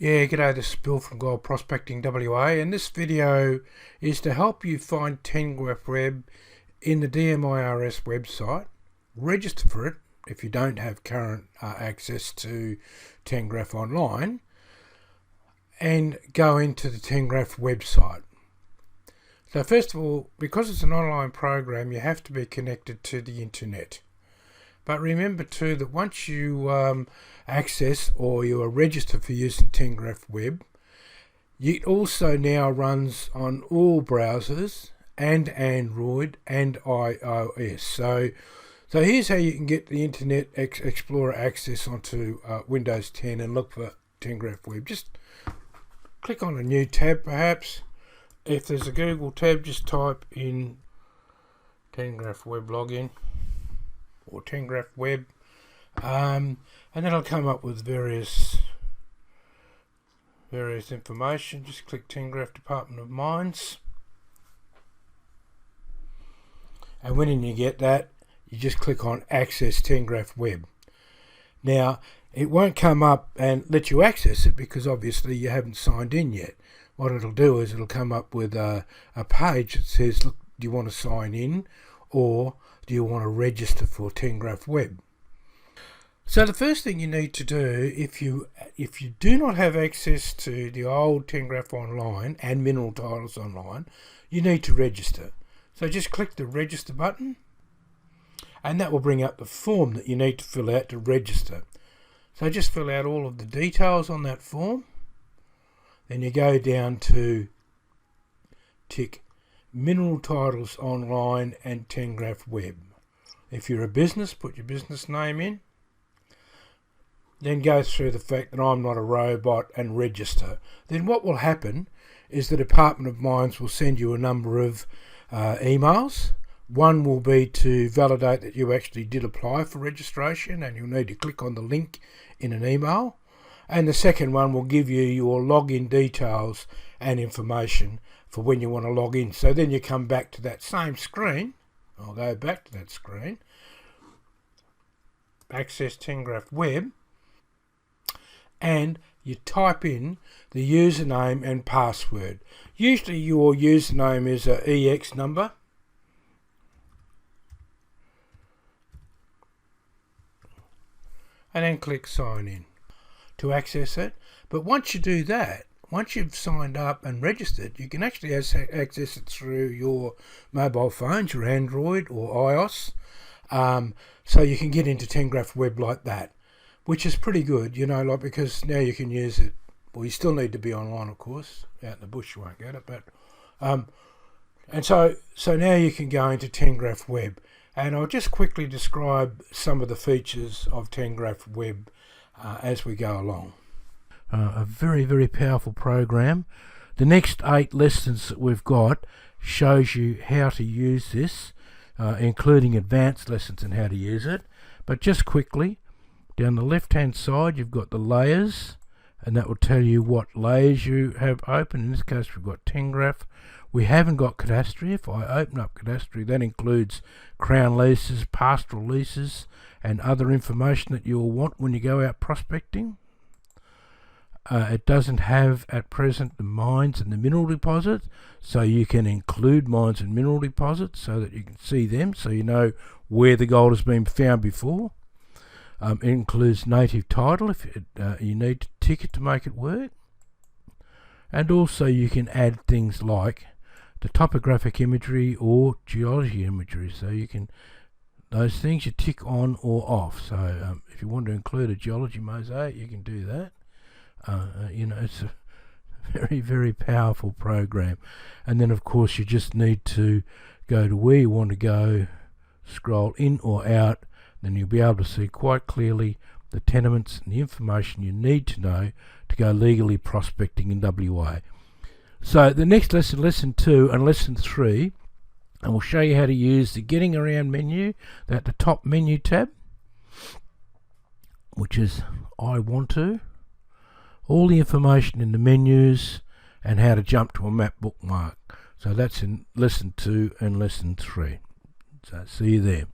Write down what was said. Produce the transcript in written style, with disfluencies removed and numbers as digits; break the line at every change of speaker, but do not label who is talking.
Yeah, g'day, this is Bill from Gold Prospecting WA, and this video is to help you find Tengraph Web in the DMIRS website, register for it if you don't have current access to Tengraph Online, and go into the Tengraph website. So first of all, because it's an online program, you have to be connected to the internet. But remember too that once you access or you are registered for using Tengraph Web, it also now runs on all browsers and Android and iOS. So here's how you can get the Internet Explorer access onto Windows 10 and look for Tengraph Web. Just click on a new tab perhaps. If there's a Google tab, just type in Tengraph Web login or Tengraph Web, and then it'll come up with various information. Just click Tengraph Department of Mines, and when you get that, you just click on Access Tengraph Web. Now it won't come up and let you access it because obviously you haven't signed in yet. What it'll do is it'll come up with a page that says, look, do you want to sign in or do you want to register for Tengraph Web? So the first thing you need to do, if you do not have access to the old Tengraph Online and Mineral Titles Online, you need to register. So just click the register button, and that will bring up the form that you need to fill out to register. So just fill out all of the details on that form. Then you go down to tick Mineral Titles Online and Tengraph Web. If you're a business, put your business name in. Then go through the fact that I'm not a robot and register. Then what will happen is the Department of Mines will send you a number of emails. One will be to validate that you actually did apply for registration, and you'll need to click on the link in an email. And the second one will give you your login details and information for when you want to log in. So then you come back to that same screen. I'll go back to that screen. Access Tengraph Web. And you type in the username and password. Usually your username is an EX number. And then click sign in to access it. But once you do that, once you've signed up and registered, you can actually access it through your mobile phones, your Android or iOS. So you can get into Tengraph Web like that, which is pretty good, because now you can use it. Well, you still need to be online, of course. Out in the bush you won't get it, but and so now you can go into Tengraph Web, and I'll just quickly describe some of the features of Tengraph Web as we go along. A very, very powerful program. The next 8 lessons that we've got shows you how to use this, including advanced lessons on how to use it. But just quickly, down the left hand side you've got the layers, and that will tell you what layers you have open. In this case we've got Tengraph. We haven't got cadastry. If I open up cadastry, that includes crown leases, pastoral leases, and other information that you'll want when you go out prospecting. It doesn't have at present the mines and the mineral deposits, so you can include mines and mineral deposits so that you can see them, so you know where the gold has been found before. It includes native title if you need to tick it to make it work. And also you can add things like the topographic imagery or geology imagery. So you can, those things you tick on or off. So if you want to include a geology mosaic, you can do that. It's a very, very powerful program. And then of course you just need to go to where you want to go, scroll in or out, then you'll be able to see quite clearly the tenements and the information you need to know to go legally prospecting in WA. So the next lesson, lesson 2 and lesson 3, and we'll show you how to use the getting around menu, that the top menu tab, which is I want to, all the information in the menus, and how to jump to a map bookmark. So that's in lesson 2 and lesson 3. So see you there.